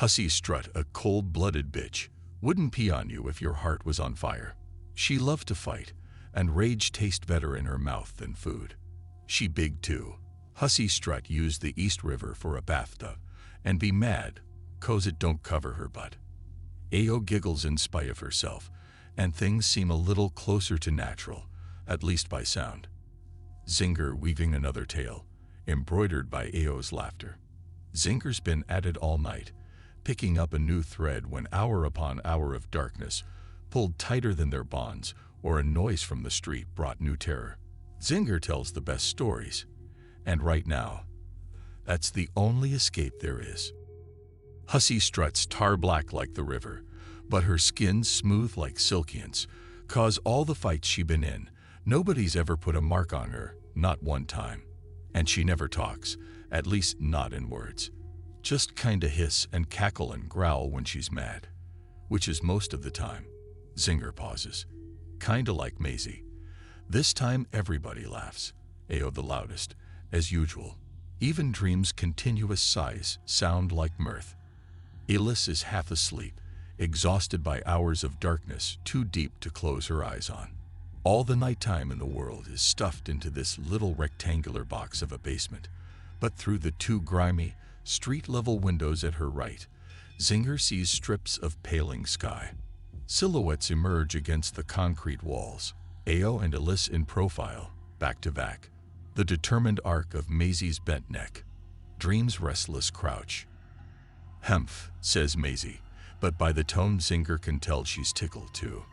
Hussy Strutt, a cold-blooded bitch, wouldn't pee on you if your heart was on fire. She loved to fight, and rage tastes better in her mouth than food. She big too. Hussy Strutt used the East River for a bathtub, and be mad 'cause it don't cover her butt. Ao giggles in spite of herself, and things seem a little closer to natural, at least by sound. Zinger weaving another tale, embroidered by Ao's laughter. Zinger's been at it all night, picking up a new thread when hour upon hour of darkness pulled tighter than their bonds, or a noise from the street brought new terror. Zinger tells the best stories, and right now, that's the only escape there is. Hussy Strutt's tar black like the river, but her skin smooth like silkians, 'cause all the fights she been in, nobody's ever put a mark on her, not one time. And she never talks, at least not in words. Just kinda hiss and cackle and growl when she's mad, which is most of the time. Zinger pauses. Kinda like Maisie. This time everybody laughs, Ao the loudest, as usual. Even Dream's continuous sighs sound like mirth. Elis is half asleep, exhausted by hours of darkness too deep to close her eyes on. All the nighttime in the world is stuffed into this little rectangular box of a basement, but through the two grimy, street-level windows at her right, Zinger sees strips of paling sky. Silhouettes emerge against the concrete walls, Ao and Elis in profile, back to back. The determined arc of Maisie's bent neck. Dream's restless crouch. "Hemph," says Maisie, but by the tone Zinger can tell she's tickled too.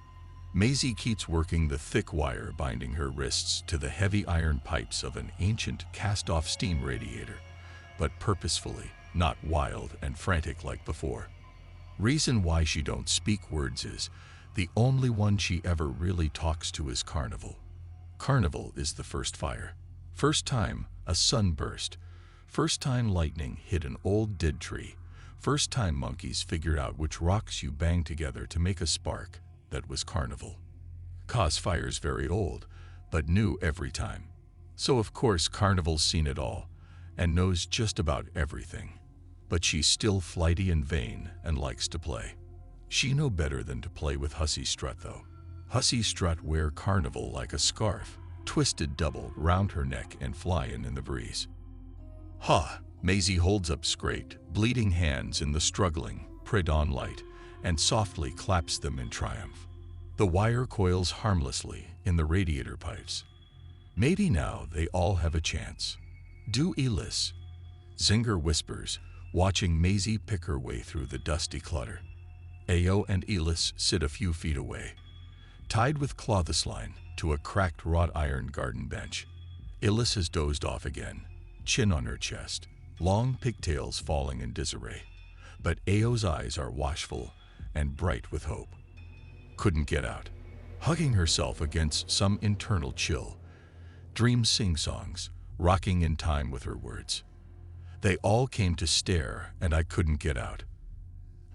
Maisie keeps working the thick wire binding her wrists to the heavy iron pipes of an ancient cast-off steam radiator, but purposefully, not wild and frantic like before. Reason why she don't speak words is, the only one she ever really talks to is Carnival. Carnival is the first fire. First time a sunburst. First time lightning hit an old dead tree. First time monkeys figured out which rocks you bang together to make a spark. That was Carnival. 'Cause fire's very old, but new every time. So of course Carnival's seen it all, and knows just about everything. But she's still flighty and vain, and likes to play. She know better than to play with Hussy Strutt though. Hussy Strutt wear Carnival like a scarf, twisted double round her neck and flyin' in the breeze. "Ha!" Maisie holds up scraped, bleeding hands in the struggling, pre-dawn light, and softly claps them in triumph. The wire coils harmlessly in the radiator pipes. Maybe now they all have a chance. "Do, Elis," Zinger whispers, watching Maisie pick her way through the dusty clutter. Ao and Elis sit a few feet away, tied with clothesline to a cracked wrought iron garden bench. Elis has dozed off again, chin on her chest, long pigtails falling in disarray. But Ao's eyes are watchful and bright with hope. Couldn't get out. Hugging herself against some internal chill, Dream sing-songs, rocking in time with her words. They all came to stare, and I couldn't get out.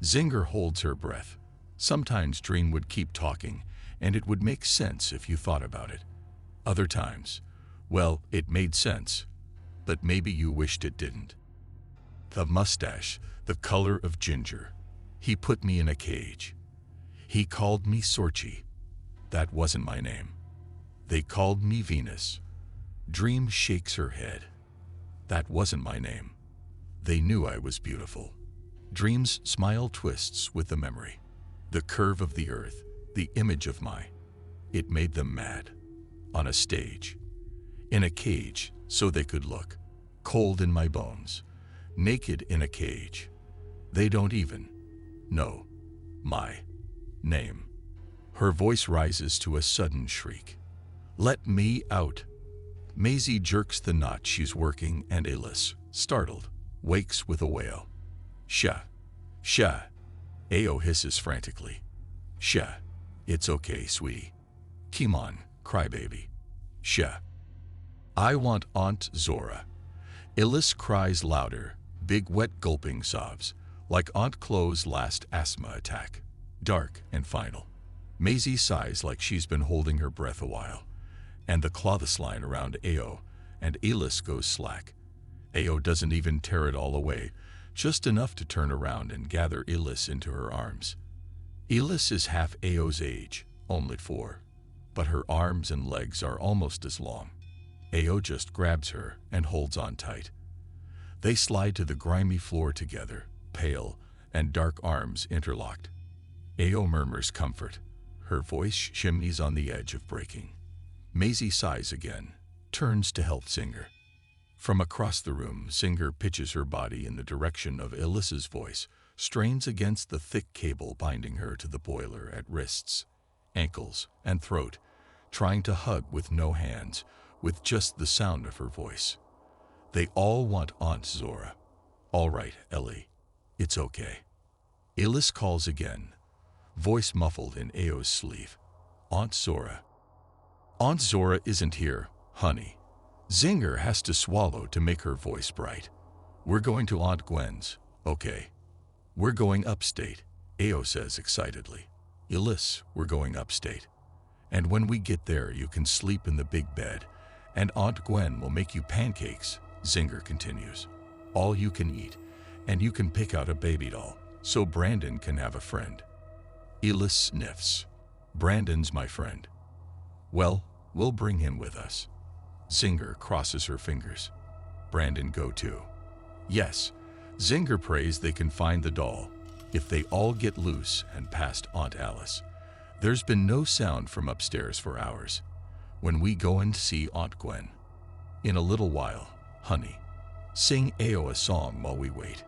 Zinger holds her breath. Sometimes Dream would keep talking, and it would make sense if you thought about it. Other times, well, it made sense, but maybe you wished it didn't. The mustache, the color of ginger. He put me in a cage. He called me Sorchi. That wasn't my name. They called me Venus. Dream shakes her head. That wasn't my name. They knew I was beautiful. Dream's smile twists with the memory. The curve of the earth, the image of my. It made them mad. On a stage. In a cage, so they could look. Cold in my bones. Naked in a cage. They don't even know my name. Her voice rises to a sudden shriek. "Let me out." Maisie jerks the knot she's working, and Elis, startled, wakes with a wail. "Sha, sha." Ao hisses frantically. "Sha, it's okay, sweetie. Come on, crybaby. Sha. I want Aunt Zora." Elis cries louder, big wet gulping sobs, like Aunt Chloe's last asthma attack. Dark and final. Maisie sighs like she's been holding her breath a while, and the clothesline around Ao and Elis goes slack. Ao doesn't even tear it all away, just enough to turn around and gather Elis into her arms. Elis is half Ao's age, only 4, but her arms and legs are almost as long. Ao just grabs her and holds on tight. They slide to the grimy floor together, pale and dark arms interlocked. Ao murmurs comfort. Her voice shimmies on the edge of breaking. Maisie sighs again, turns to help Singer. From across the room, Singer pitches her body in the direction of Elis's voice, strains against the thick cable binding her to the boiler at wrists, ankles, and throat, trying to hug with no hands, with just the sound of her voice. They all want Aunt Zora. All right, Ellie. It's okay. Elis calls again, voice muffled in Ao's sleeve. Aunt Zora. Aunt Zora isn't here, honey. Zinger has to swallow to make her voice bright. We're going to Aunt Gwen's, okay? We're going upstate, Ao says excitedly. Elis, we're going upstate. And when we get there, you can sleep in the big bed, and Aunt Gwen will make you pancakes, Zinger continues. All you can eat, and you can pick out a baby doll, so Brandon can have a friend. Elis sniffs. Brandon's my friend. Well, we'll bring him with us. Zinger crosses her fingers. Brandon go too. Yes, Zinger prays they can find the doll, if they all get loose and past Aunt Alice. There's been no sound from upstairs for hours. When we go and see Aunt Gwen. In a little while, honey. Sing Ao a song while we wait.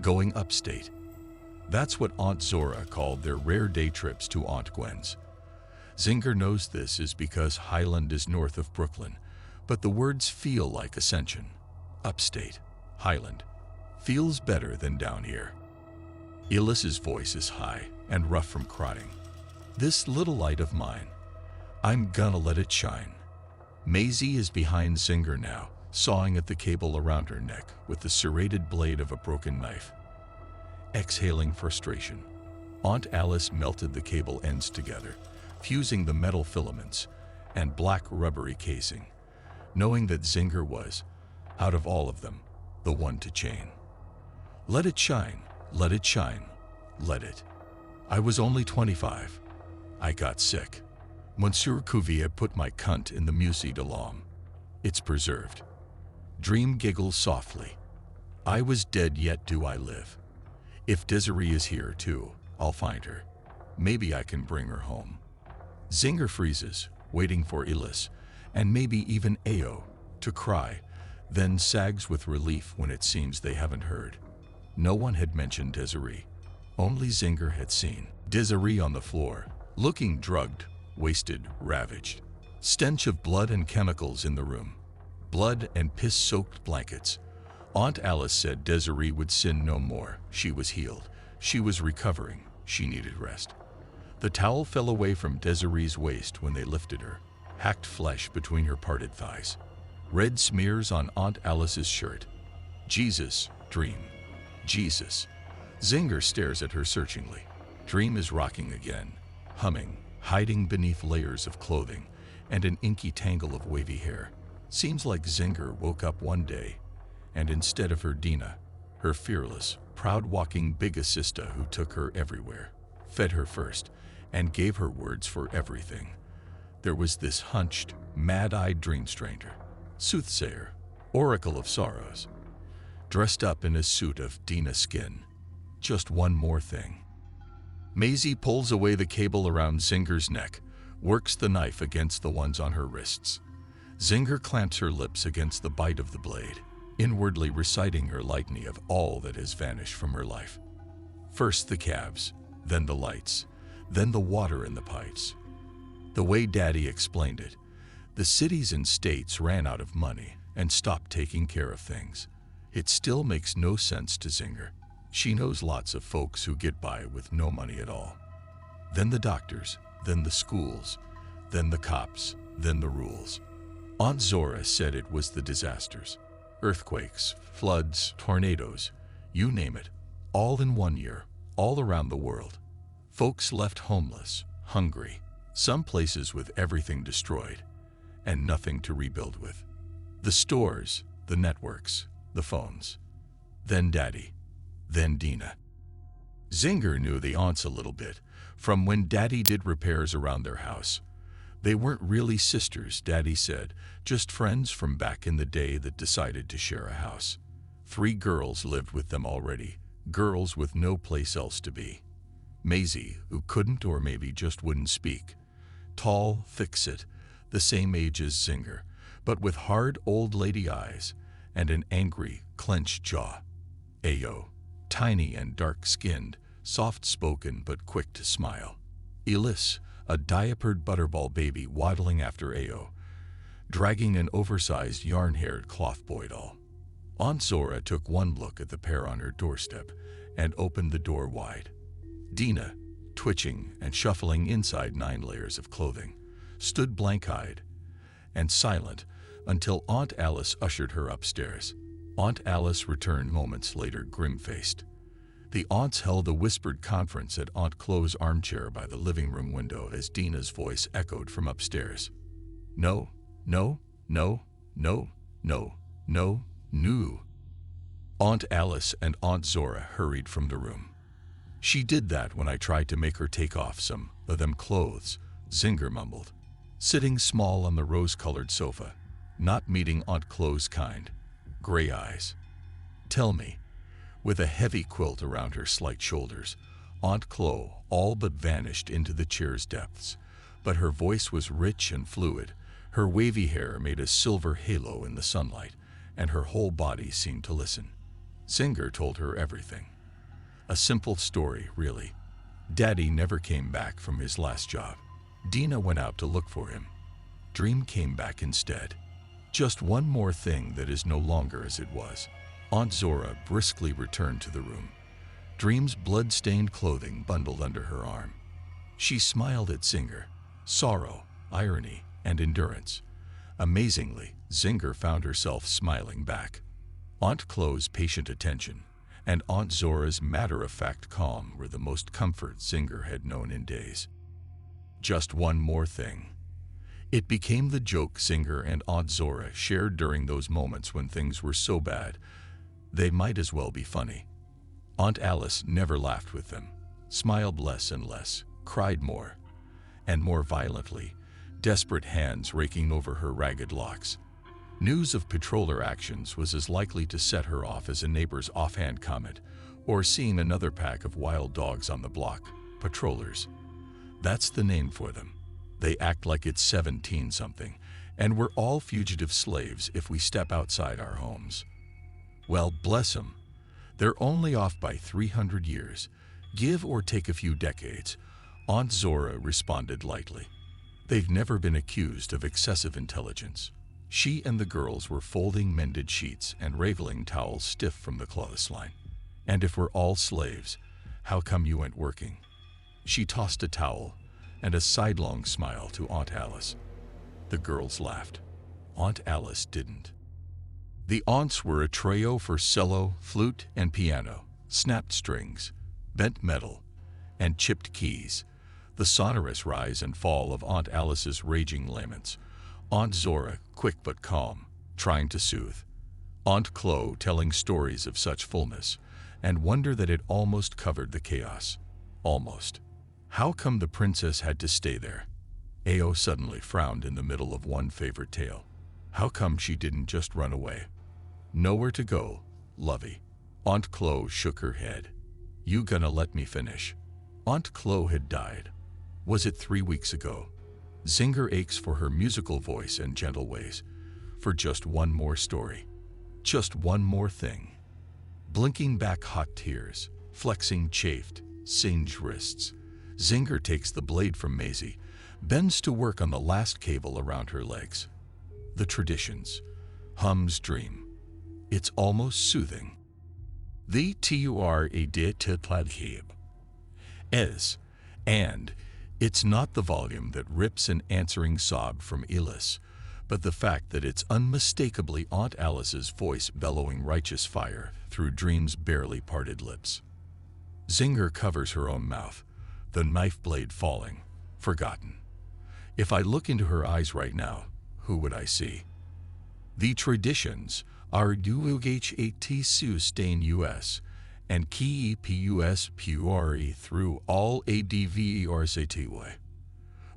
Going upstate. That's what Aunt Zora called their rare day trips to Aunt Gwen's. Zinger knows this is because Highland is north of Brooklyn, but the words feel like ascension. Upstate, Highland, feels better than down here. Elis's voice is high and rough from crying. This little light of mine, I'm gonna let it shine. Maisie is behind Zinger now, sawing at the cable around her neck with the serrated blade of a broken knife. Exhaling frustration, Aunt Alice melted the cable ends together, fusing the metal filaments and black rubbery casing, knowing that Zinger was, out of all of them, the one to chain. Let it shine, let it shine, let it. I was only 25. I got sick. Monsieur Cuvier put my cunt in the Musée de l'Homme. It's preserved. Dream giggles softly. I was dead, yet do I live. If Desiree is here too, I'll find her. Maybe I can bring her home. Zinger freezes, waiting for Elis, and maybe even Ao, to cry, then sags with relief when it seems they haven't heard. No one had mentioned Desiree. Only Zinger had seen Desiree on the floor, looking drugged, wasted, ravaged. Stench of blood and chemicals in the room. Blood and piss-soaked blankets. Aunt Alice said Desiree would sin no more. She was healed. She was recovering. She needed rest. The towel fell away from Desiree's waist when they lifted her, hacked flesh between her parted thighs. Red smears on Aunt Alice's shirt. Jesus, Dream. Jesus. Zinger stares at her searchingly. Dream is rocking again, humming, hiding beneath layers of clothing and an inky tangle of wavy hair. Seems like Zinger woke up one day, and instead of her Dina, her fearless, proud-walking big assista who took her everywhere, fed her first, and gave her words for everything, there was this hunched, mad-eyed dream stranger, soothsayer, oracle of sorrows, dressed up in a suit of Dina skin. Just one more thing. Maisie pulls away the cable around Zinger's neck, works the knife against the ones on her wrists. Zinger clamps her lips against the bite of the blade, inwardly reciting her litany of all that has vanished from her life. First the calves, then the lights, then the water in the pipes. The way Daddy explained it, the cities and states ran out of money and stopped taking care of things. It still makes no sense to Zinger. She knows lots of folks who get by with no money at all. Then the doctors, then the schools, then the cops, then the rules. Aunt Zora said it was the disasters. Earthquakes, floods, tornadoes, you name it, all in one year, all around the world. Folks left homeless, hungry, some places with everything destroyed, and nothing to rebuild with. The stores, the networks, the phones. Then Daddy. then Dina. Zinger knew the aunts a little bit, from when Daddy did repairs around their house. They weren't really sisters, Daddy said, just friends from back in the day that decided to share a house. 3 girls lived with them already, girls with no place else to be. Maisie, who couldn't or maybe just wouldn't speak. Tall, thick-set, the same age as Zinger, but with hard old lady eyes and an angry, clenched jaw. Ayo, tiny and dark-skinned, soft-spoken but quick to smile. Elise, a diapered butterball baby waddling after Ayo, dragging an oversized yarn-haired cloth boy doll. Aunt Zora took one look at the pair on her doorstep and opened the door wide. Dina, twitching and shuffling inside 9 layers of clothing, stood blank-eyed and silent until Aunt Alice ushered her upstairs. Aunt Alice returned moments later grim-faced. The aunts held a whispered conference at Aunt Chloe's armchair by the living room window as Dina's voice echoed from upstairs. No, no, no, no, no, no, no. Aunt Alice and Aunt Zora hurried from the room. She did that when I tried to make her take off some of them clothes, Zinger mumbled, sitting small on the rose-colored sofa, not meeting Aunt Chloe's kind, gray eyes. Tell me, with a heavy quilt around her slight shoulders, Aunt Chloe all but vanished into the chair's depths, but her voice was rich and fluid. Her wavy hair made a silver halo in the sunlight, and her whole body seemed to listen. Zinger told her everything. A simple story, really. Daddy never came back from his last job. Dina went out to look for him. Dream came back instead. Just one more thing that is no longer as it was. Aunt Zora briskly returned to the room, Dream's blood-stained clothing bundled under her arm. She smiled at Zinger, sorrow, irony, and endurance. Amazingly, Zinger found herself smiling back. Aunt Chloe's patient attention and Aunt Zora's matter-of-fact calm were the most comfort Zinger had known in days. Just one more thing. It became the joke Zinger and Aunt Zora shared during those moments when things were so bad they might as well be funny. Aunt Alice never laughed with them, smiled less and less, cried more, and more violently, desperate hands raking over her ragged locks. News of patroller actions was as likely to set her off as a neighbor's offhand comment, or seeing another pack of wild dogs on the block. Patrollers. That's the name for them. They act like it's 17-something, and we're all fugitive slaves if we step outside our homes. Well, bless 'em. They're only off by 300 years. Give or take a few decades, Aunt Zora responded lightly. They've never been accused of excessive intelligence. She and the girls were folding mended sheets and raveling towels stiff from the clothesline. And if we're all slaves, how come you went working? She tossed a towel and a sidelong smile to Aunt Alice. The girls laughed. Aunt Alice didn't. The aunts were a trio for cello, flute, and piano, snapped strings, bent metal, and chipped keys, the sonorous rise and fall of Aunt Alice's raging laments. Aunt Zora, quick but calm, trying to soothe. Aunt Chloe telling stories of such fullness, and wonder that it almost covered the chaos. Almost. How come the princess had to stay there? Ayo suddenly frowned in the middle of one favorite tale. How come she didn't just run away? Nowhere to go, lovey. Aunt Chloe shook her head. You gonna let me finish? Aunt Chloe had died. Was it 3 weeks ago? Zinger aches for her musical voice and gentle ways. For just one more story. Just one more thing. Blinking back hot tears, flexing chafed, singed wrists. Zinger takes the blade from Maisie, bends to work on the last cable around her legs. The traditions. Hums dream. It's almost soothing. The tur a de titladhib. And it's not the volume that rips an answering sob from Elise, but the fact that it's unmistakably Aunt Alice's voice bellowing righteous fire through Dream's barely parted lips. Zinger covers her own mouth, the knife blade falling, forgotten. If I look into her eyes right now, who would I see? The traditions are UHAT sustain US, and key pus pure through all adversaty.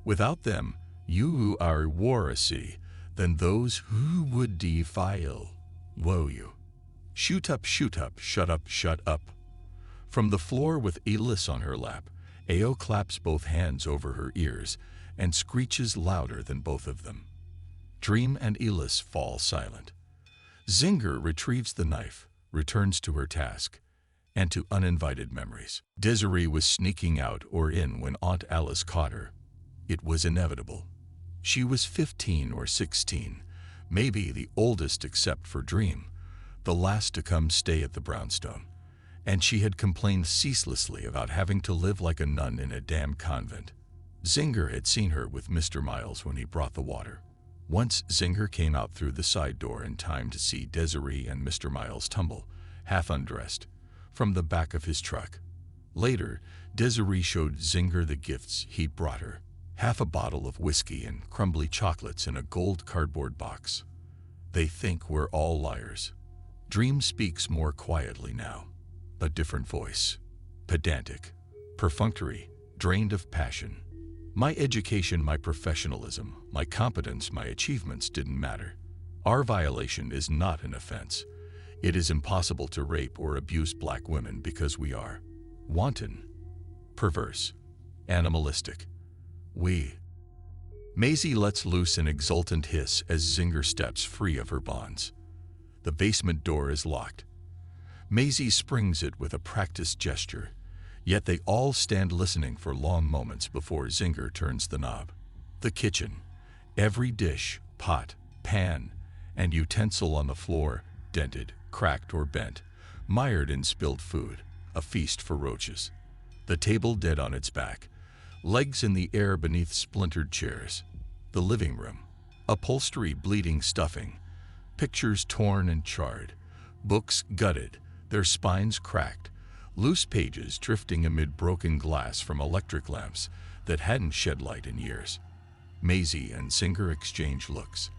Without them, you are waracy than those who would defile. Woe you. Shoot up, shut up, shut up. From the floor with Elis on her lap, Ao claps both hands over her ears and screeches louder than both of them. Dream and Elis fall silent. Zinger retrieves the knife, returns to her task, and to uninvited memories. Desiree was sneaking out or in when Aunt Alice caught her. It was inevitable. She was 15 or 16, maybe the oldest except for Dream, the last to come stay at the brownstone, and she had complained ceaselessly about having to live like a nun in a damn convent. Zinger had seen her with Mr. Miles when he brought the water. Once Zinger came out through the side door in time to see Desiree and Mr. Miles tumble, half undressed, from the back of his truck. Later, Desiree showed Zinger the gifts he'd brought her, half a bottle of whiskey and crumbly chocolates in a gold cardboard box. They think we're all liars. Dream speaks more quietly now, a different voice, pedantic, perfunctory, drained of passion. My education, my professionalism, my competence, my achievements didn't matter. Our violation is not an offense. It is impossible to rape or abuse black women because we are wanton, perverse, animalistic. Maisie lets loose an exultant hiss as Zinger steps free of her bonds. The basement door is locked. Maisie springs it with a practiced gesture, yet they all stand listening for long moments before Zinger turns the knob. The kitchen, every dish, pot, pan, and utensil on the floor, dented, cracked, or bent, mired in spilled food, a feast for roaches. The table dead on its back, legs in the air beneath splintered chairs. The living room, upholstery bleeding stuffing, pictures torn and charred, books gutted, their spines cracked, loose pages drifting amid broken glass from electric lamps that hadn't shed light in years. Maisie and Zinger exchange looks.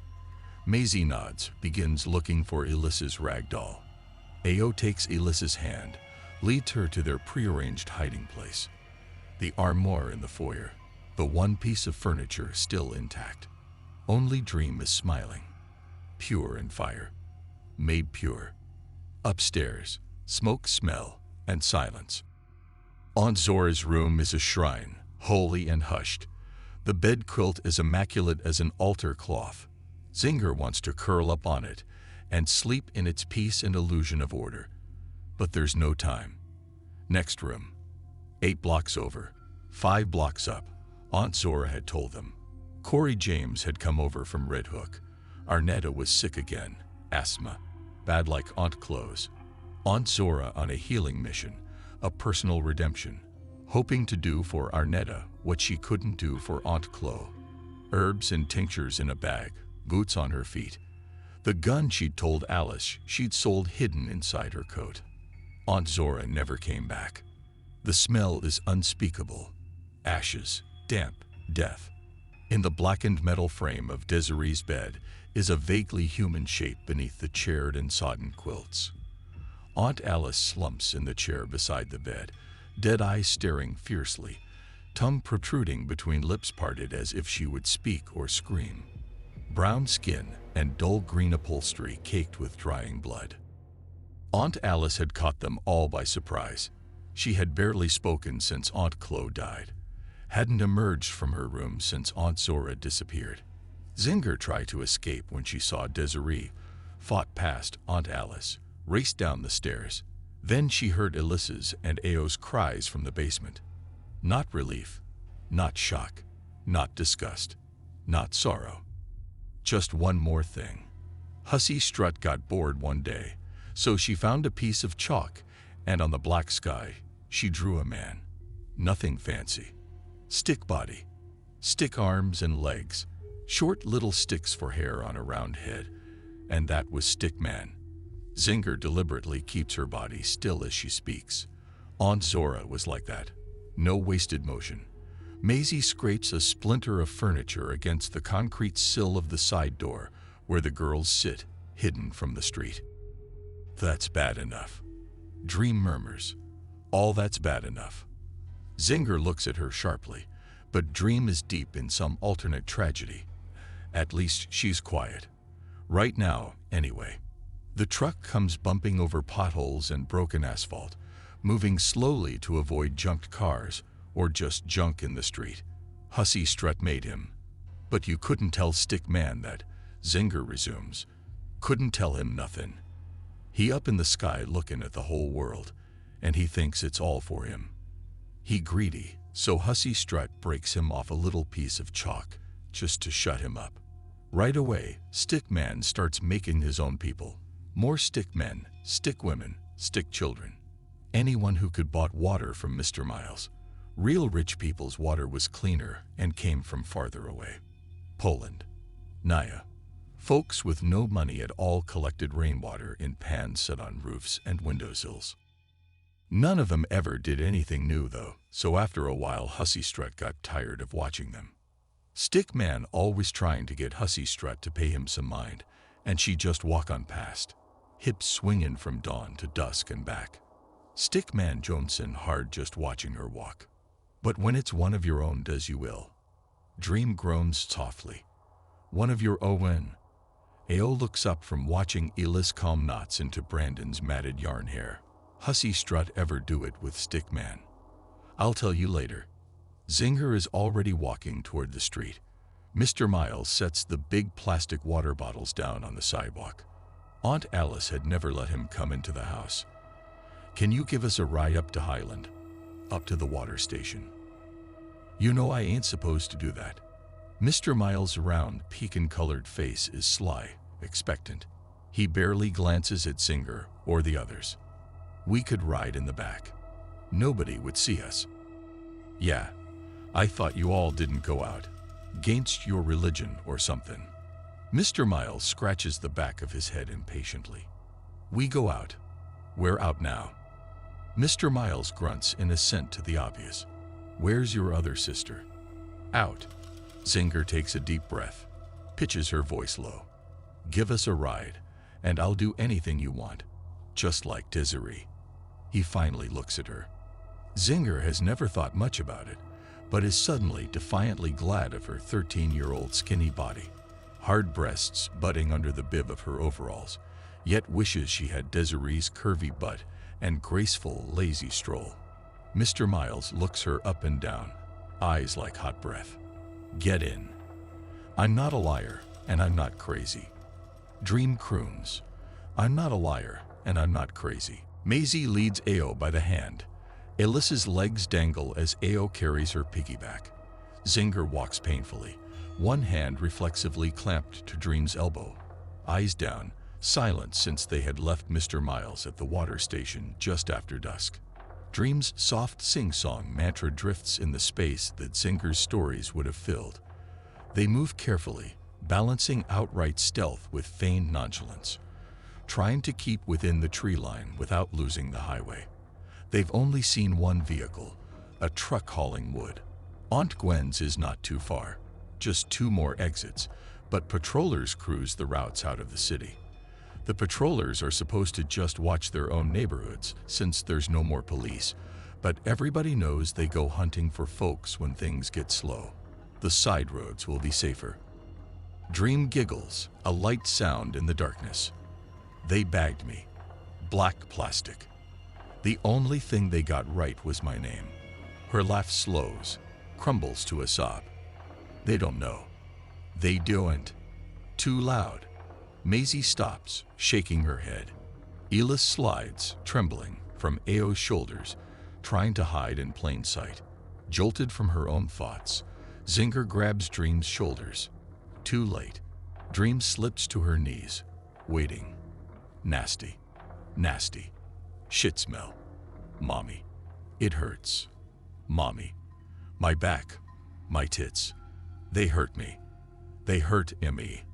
Maisie nods, begins looking for Elissa's rag doll. Ao takes Elissa's hand, leads her to their prearranged hiding place. The armoire in the foyer, the one piece of furniture still intact. Only Dream is smiling, pure in fire, made pure. Upstairs, smoke smell and silence. Aunt Zora's room is a shrine, holy and hushed. The bed quilt is immaculate as an altar cloth. Zinger wants to curl up on it and sleep in its peace and illusion of order. But there's no time. Next room. 8 blocks over, 5 blocks up, Aunt Zora had told them. Corey James had come over from Red Hook. Arnetta was sick again, asthma, bad like Aunt Chloe's. Aunt Zora on a healing mission, a personal redemption, hoping to do for Arnetta what she couldn't do for Aunt Chloe. Herbs and tinctures in a bag, boots on her feet. The gun she'd told Alice she'd sold hidden inside her coat. Aunt Zora never came back. The smell is unspeakable. Ashes, damp, death. In the blackened metal frame of Desiree's bed is a vaguely human shape beneath the charred and sodden quilts. Aunt Alice slumps in the chair beside the bed, dead eyes staring fiercely, tongue protruding between lips parted as if she would speak or scream. Brown skin and dull green upholstery caked with drying blood. Aunt Alice had caught them all by surprise. She had barely spoken since Aunt Chloe died, hadn't emerged from her room since Aunt Zora disappeared. Zinger tried to escape when she saw Desiree, fought past Aunt Alice, raced down the stairs. Then she heard Elissa's and Ao's cries from the basement. Not relief, not shock, not disgust, not sorrow. Just one more thing. Hussy Strutt got bored one day, so she found a piece of chalk, and on the black sky, she drew a man. Nothing fancy. Stick body, stick arms and legs, short little sticks for hair on a round head, and that was Stick Man. Zinger deliberately keeps her body still as she speaks. Aunt Zora was like that. No wasted motion. Maisie scrapes a splinter of furniture against the concrete sill of the side door where the girls sit, hidden from the street. That's bad enough. Dream murmurs, "All that's bad enough." Zinger looks at her sharply, but Dream is deep in some alternate tragedy. At least she's quiet. Right now, anyway. The truck comes bumping over potholes and broken asphalt, moving slowly to avoid junked cars or just junk in the street. Hussy Strutt made him. But you couldn't tell Stick Man that, Zinger resumes. Couldn't tell him nothing. He up in the sky looking at the whole world, and he thinks it's all for him. He greedy, so Hussy Strutt breaks him off a little piece of chalk, just to shut him up. Right away, Stick Man starts making his own people. More stick men, stick women, stick children. Anyone who could bought water from Mr. Miles. Real rich people's water was cleaner and came from farther away. Poland. Naya. Folks with no money at all collected rainwater in pans set on roofs and windowsills. None of them ever did anything new though, so after a while Hussy Strutt got tired of watching them. Stick Man always trying to get Hussy Strutt to pay him some mind, and she just walk on past, hips swinging from dawn to dusk and back. Stick Man Joneson hard just watching her walk. But when it's one of your own does you will. Dream groans softly. One of your own. Ao looks up from watching Elis calm knots into Brandon's matted yarn hair. Hussy Strutt ever do it with Stick Man? I'll tell you later. Zinger is already walking toward the street. Mr. Miles sets the big plastic water bottles down on the sidewalk. Aunt Alice had never let him come into the house. Can you give us a ride up to Highland? Up to the water station. You know I ain't supposed to do that. Mr. Miles' round, pecan-colored face is sly, expectant. He barely glances at Zinger or the others. We could ride in the back. Nobody would see us. Yeah, I thought you all didn't go out. Gainst your religion or something. Mr. Miles scratches the back of his head impatiently. We go out. We're out now. Mr. Miles grunts in assent to the obvious. Where's your other sister? Out. Zinger takes a deep breath, pitches her voice low. Give us a ride, and I'll do anything you want, just like Desiree. He finally looks at her. Zinger has never thought much about it, but is suddenly defiantly glad of her 13-year-old skinny body, hard breasts butting under the bib of her overalls, yet wishes she had Desiree's curvy butt and graceful, lazy stroll. Mr. Miles looks her up and down, eyes like hot breath. Get in. I'm not a liar, and I'm not crazy. Dream croons. I'm not a liar, and I'm not crazy. Maisie leads Ao by the hand. Elis's legs dangle as Ao carries her piggyback. Zinger walks painfully, one hand reflexively clamped to Dream's elbow. Eyes down, silent since they had left Mr. Miles at the water station just after dusk. Dream's soft sing-song mantra drifts in the space that Zinger's stories would have filled. They move carefully, balancing outright stealth with feigned nonchalance, trying to keep within the tree line without losing the highway. They've only seen one vehicle, a truck hauling wood. Aunt Gwen's is not too far, just 2 more exits, but patrollers cruise the routes out of the city. The patrollers are supposed to just watch their own neighborhoods since there's no more police, but everybody knows they go hunting for folks when things get slow. The side roads will be safer. Dream giggles, a light sound in the darkness. They bagged me. Black plastic. The only thing they got right was my name. Her laugh slows, crumbles to a sob. They don't know. They don't. Too loud. Maisie stops, shaking her head. Elis slides, trembling, from Ao's shoulders, trying to hide in plain sight. Jolted from her own thoughts, Zinger grabs Dream's shoulders. Too late. Dream slips to her knees, waiting. Nasty. Nasty. Shit smell. Mommy. It hurts. Mommy. My back. My tits. They hurt me. They hurt me.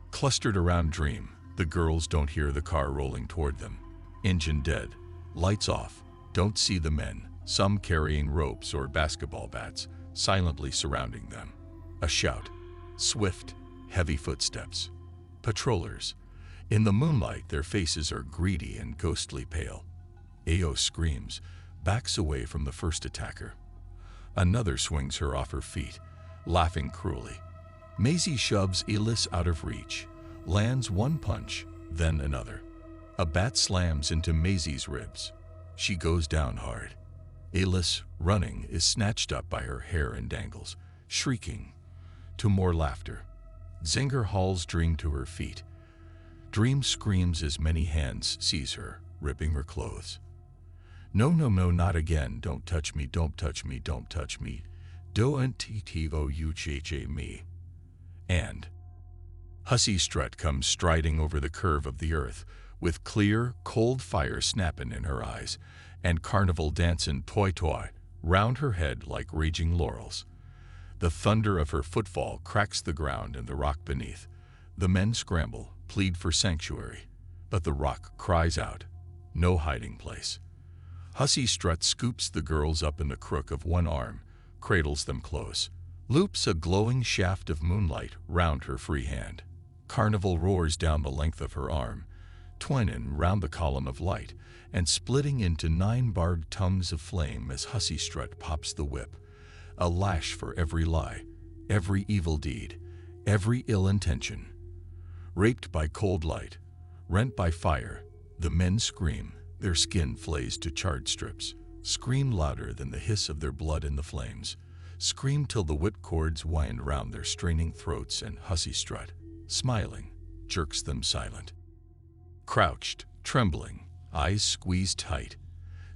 Clustered around Dream, the girls don't hear the car rolling toward them. Engine dead. Lights off. Don't see the men, some carrying ropes or basketball bats, silently surrounding them. A shout. Swift, heavy footsteps. Patrollers. In the moonlight, their faces are greedy and ghostly pale. Ao screams, backs away from the first attacker. Another swings her off her feet, laughing cruelly. Maisie shoves Ellis out of reach, lands one punch, then another. A bat slams into Maisie's ribs. She goes down hard. Ellis, running, is snatched up by her hair and dangles, shrieking. To more laughter. Zinger hauls Dream to her feet. Dream screams as many hands seize her, ripping her clothes. No, no, no, not again. Don't touch me, don't touch me, don't touch me. Don't touch me. And Hussy Strutt comes striding over the curve of the earth, with clear, cold fire snapping in her eyes, and carnival dancing toy round her head like raging laurels. The thunder of her footfall cracks the ground and the rock beneath. The men scramble, plead for sanctuary, but the rock cries out, no hiding place. Hussy Strutt scoops the girls up in the crook of one arm, cradles them close, loops a glowing shaft of moonlight round her free hand. Carnival roars down the length of her arm, twining round the column of light, and splitting into 9 barbed tongues of flame as Hussy Strutt pops the whip, a lash for every lie, every evil deed, every ill intention. Raped by cold light, rent by fire, the men scream, their skin flays to charred strips, scream louder than the hiss of their blood in the flames, scream till the whipcords wind round their straining throats, and Hussy Strutt, smiling, jerks them silent. Crouched, trembling, eyes squeezed tight,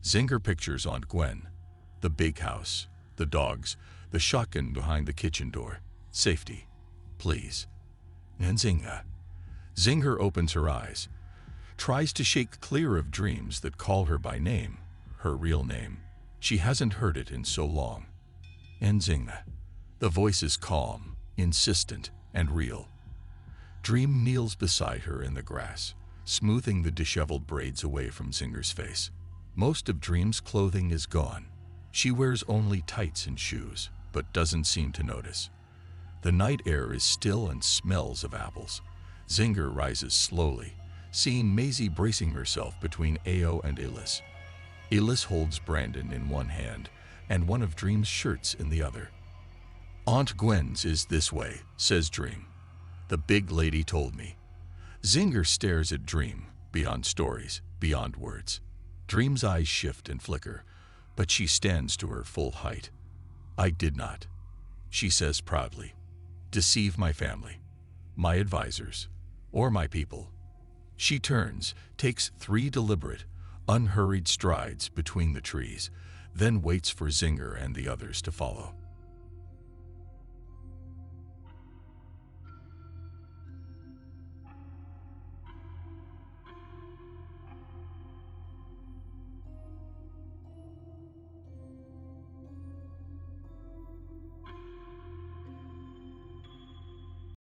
Zinger pictures Aunt Gwen, the big house, the dogs, the shotgun behind the kitchen door. Safety, please. And Zinger opens her eyes, tries to shake clear of dreams that call her by name, her real name. She hasn't heard it in so long. And the voice is calm, insistent, and real. Dream kneels beside her in the grass, smoothing the disheveled braids away from Zinger's face. Most of Dream's clothing is gone. She wears only tights and shoes, but doesn't seem to notice. The night air is still and smells of apples. Zinger rises slowly, seeing Maisie bracing herself between Ao and Ellis. Ellis holds Brandon in one hand and one of Dream's shirts in the other. Aunt Gwen's is this way, says Dream. The big lady told me. Zinger stares at Dream, beyond stories, beyond words. Dream's eyes shift and flicker, but she stands to her full height. I did not, she says proudly, deceive my family, my advisors, or my people. She turns, takes 3 deliberate, unhurried strides between the trees, then waits for Zinger and the others to follow.